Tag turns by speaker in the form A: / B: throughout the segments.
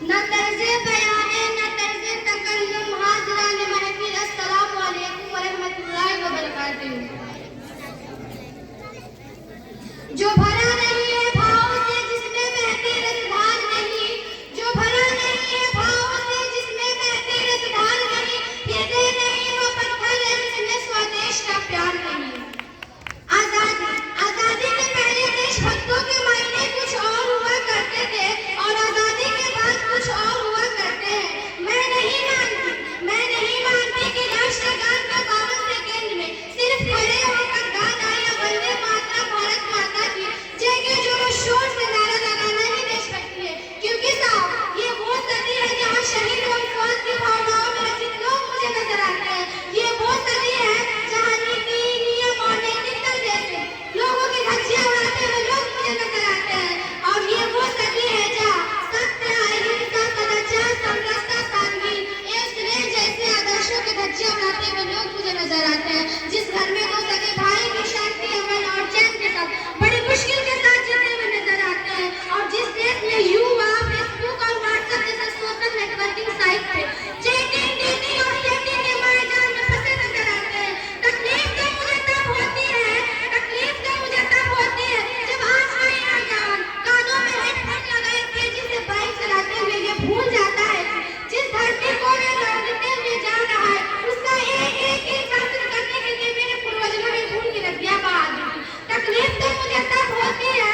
A: न तर्ज़े बयान है न तर्ज़े तकल्लुम। हाज़िरान महफ़िल, अस्सलामु अलैकुम व रहमतुल्लाहि व बरकातुहू। जो भरा नहीं है भाव से जिसमें बहती रसधार नहीं, जो भरा नहीं है भाव से जिसमें बहती रसधार नहीं, हृदय नहीं वो पत्थर है जिसमें स्वदेश का प्यार नहीं। आजादी आजादी के पहले देशभक्तों के मायने कुछ और हुआ करते थे और आजादी के बाद कुछ और हुआ करते हैं। मैं नहीं मानती कि राष्ट्रगान का 52 सेकंड में सिर्फ खड़े होकर गाना या वंदे मातरम भारत माता की जय के जोर शोर से नारा लगाना ही देशभक्ति है। क्योंकि साहब ये वो सदी है जहाँ शहीद और फौज की भावनाओं में रचित लोग मुझे नजर आते हैं। ये वो सदी है जहाँ नीति नियम और नैतिकता जैसे लोगों की धज्जियां उड़ाते हुए लोग मुझे नजर आते हैं। और ये वो सदी है जहाँ सत्य, अहिंसा, सदाचार, समरसता, सादगी, एवं स्नेह जैसे आदर्शों की धज्जियां उड़ाते हुए लोग मुझे नजर आते हैं। जिस घर में दो सगे भाई भी शांति, अमन और चैन के साथ बड़ी मुश्किल के साथ जीते हुए नजर आते हैं। और जिस देश में युवा फेसबुक और व्हाट्सएप जैसे सोशल नेटवर्किंग साइट पे चैटिंग, डेटिंग और सेटिंग के मायाजाल में फंसे नजर आते हैं। तकलीफ तो मुझे तब होती है जब आसमानी नौजवान कानों में हेडफोन लगाए तेजी से बाइक चलाते हुए ये भूल जाता है जिस धरती को वे लौटते हुए जा रहा है उसका एक एक इंच हासिल करने के लिए मेरे पूर्वजों ने खून की नदियां बहा दी। तकलीफ तो मुझे तब होती है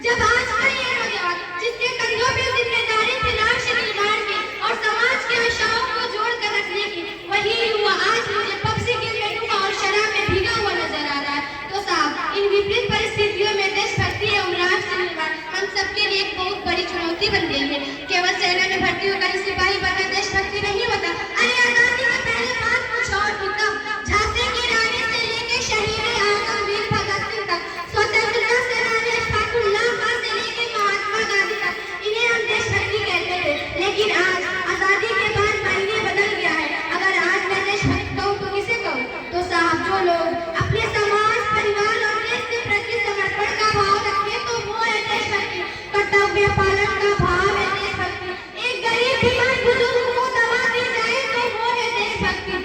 A: जब आज का ये नौजवान जिसके कंधों पे जिम्मेदारी थी राष्ट्र निर्माण की और समाज के आशाओं को जोड़कर रखने की, वही युवा आज मुझे पबजी खेल में डूबा और शराब में भीगा हुआ नजर आ रहा है। तो साहब, इन विपरीत परिस्थितियों में देशभक्ति एवं राष्ट्र निर्माण हम सबके लिए एक बहुत बड़ी चुनौती बन गई है। केवल सेना में भर्ती होकर सिपाही बनना देशभक्ति नहीं होता। अरे आजादी से पहले बात कुछ और थी। तब झांसी की रानी से लेके शहीद आजम वीर भगत सिंह तक, स्वतंत्रता सेनानी अशफाकुल्लाह खां से लेके महात्मा गांधी तक इन्हें हम देशभक्ति कहते थे। लेकिन आज आजादी के बाद मायने बदल गया है। अगर आज मैं देशभक्त कहूँ तो किसे कहूँ? तो साहब, जो लोग अपने समाज, परिवार और देश के प्रति समर्पण का भाव रखे तो वो है देशभक्ति। कर्तव्य पालन का भाव है देशभक्ति। एक गरीब बीमार बुजुर्ग को दवा दी जाए तो वो है देशभक्ति।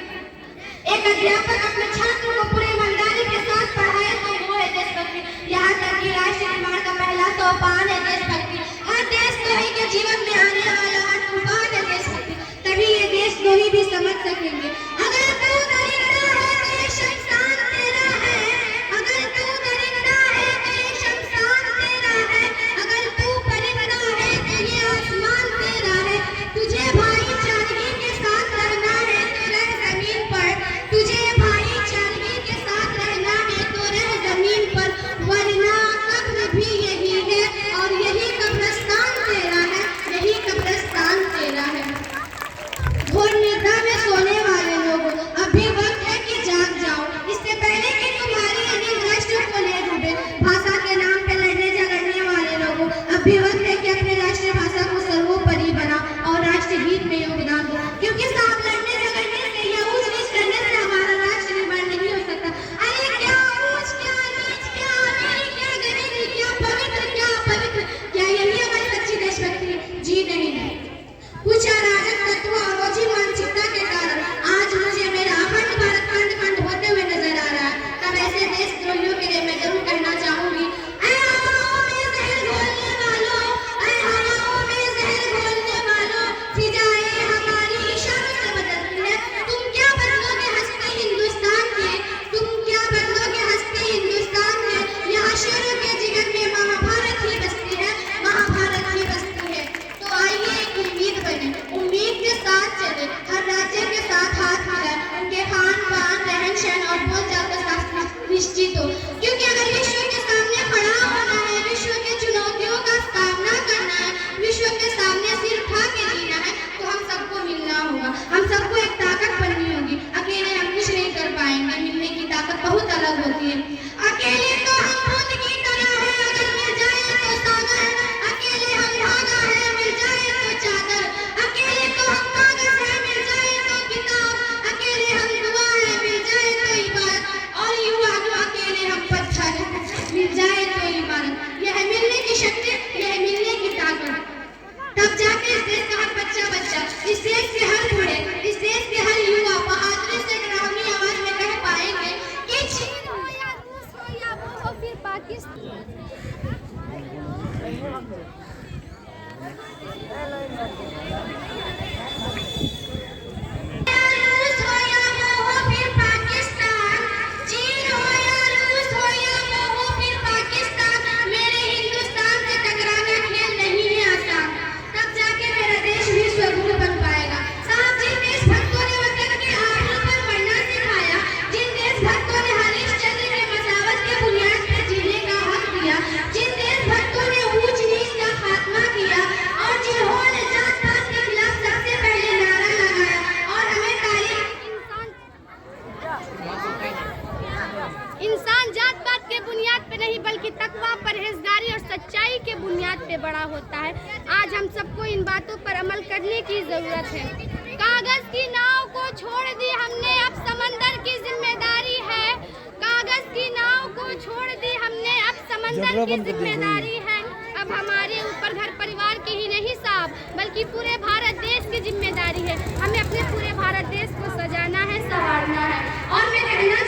A: एक अध्यापक अपने छात्रों को पूरे ईमानदारी के साथ पढ़ाए तो वो है देशभक्ति। यहाँ तक कि राष्ट्र निर्माण का पहला सोपान है देशभक्ति। हर देशद्रोही के जीवन में आने वाला हर तूफान है देशभक्ति। तभी ये देशद्रोही भी समझ सकेंगे। अगर तू दरिंदा है तो ये शमशान तेरा है। अगर तू दरिंदा है तो ये शमशान तेरा है। अगर तू परिंदा है तो ये आसमान तेरा है। तुझे भाईचारगी के साथ रहना है तो रह जमीन पर। तुझे भाईचारगी के साथ रहना है तो रह जमीन पर, वरना कब्र भी यही है और यही कब्रिस्तान तेरा है, यही कब्रिस्तान तेरा है। घोर निद्रा में सोने वाले लोगों, अभी वक्त है कि जाग जाओ, इससे पहले कि तुम्हारी अनेक राष्ट्र को ले डूबे। भाषा के नाम पे लड़ने झगड़ने वाले लोगों, अभी वक्त है कि अपनी राष्ट्रीय भाषा को सर्वोपरि बनाओ और राष्ट्रगीत में योगदान दो। क्योंकि साथ लड़ने झगड़ने से या ऊंच नीच करने से हमारा राष्ट्र निर्माण नहीं हो सकता। अरे क्या ऊंच, क्या नीच, क्या अमीर, क्या गरीबी, क्या पवित्र, क्या अपवित्र, क्या यही हमारी सच्ची देशभक्ति है? जी नहीं। कुछ अराजक तत्व और ओछी मानसिकता के कारण आज मुझे मेरा अखंड भारत खंड होते हुए नजर आ रहा है। तब ऐसे देशद्रोहियों के लिए मैं जरूर कहना चाहूंगी, ऐ हवाओं में जहर घोलने वालों, ऐ हवाओं में जहर घोलने वालों, फिजाएं हमारी इशारों से बदलती है। तुम क्या बदलोगे हंसते हिंदुस्तान के? तुम क्या बदलोगे हंसते हिंदुस्तान के? यहाँ शेरों के जिगर में महाभारत ही बसती है, महाभारत ही बसती है। तो आइए एक उम्मीद बने, उम्मीद के साथ चले, हर राज्य के साथ हाथ मिलाए, उनके खान पान, रहन सहन और बोलचाल के साथ निश्चित हो। क्योंकि अगर विश्व के सामने खड़ा होना है, विश्व की चुनौतियों का सामना करना है, विश्व के सामने सिर उठा के जीना है, तो हम सबको मिलना होगा। हम सबको एक ताकत बननी होगी। अकेले हम कुछ नहीं कर पाएंगे। मिलने की ताकत बहुत अलग होती है। अकेले तो हम बूंद की तरह है, अगर मिल जाए तो सागर। अकेले हम धागा है, मिल जाए तो चादर। अकेले तो हम कागज है, मिल जाए तो किताब। अकेले हम दुआ है, मिल जाए तो इबादत। और युवा जो अकेले हम पत्थर है, मिल जाए तो इबादत। यह मिलने की शक्ति, यह मिलने की ताकत, तब जाके रूस हो या मोह फिर पाकिस्तान, चीन हो या रूस हो या मोह फिर पाकिस्तान, मेरे हिंदुस्तान से टकराना खेल नहीं है आसान। तब जाके मेरा देश विश्वगुरु बन पाएगा। साहब, जिन देश भक्तों ने वतन के आबरू पर मरना सिखाया, जिन देश भक्तों ने हरिश्चंद्र के मसावत के बुनियाद पर जीने का हक दिया, जिन देश भक्तों ने ऊंच नीच का खात्मा किया और जिन्होंने जात पात के खिलाफ सबसे पहले नारा लगाया और हमें तारीफ
B: इंसान जात पात के बुनियाद पे नहीं बल्कि तकवा, परहेजगारी और सच्चाई के बुनियाद पे बड़ा होता है। आज हम सबको इन बातों पर अमल करने की जरूरत है। कागज की नाव को छोड़ दी हमने, अब समंदर की जिम्मेदारी है। कागज की नाव को छोड़ दी हमने, अब समंदर की जिम्मेदारी है। अब हमारे ऊपर घर परिवार की ही नहीं साहब, बल्कि पूरे भारत देश की जिम्मेदारी है। हमें अपने पूरे भारत देश को सजाना है, संवारना है।
A: और मैं कहना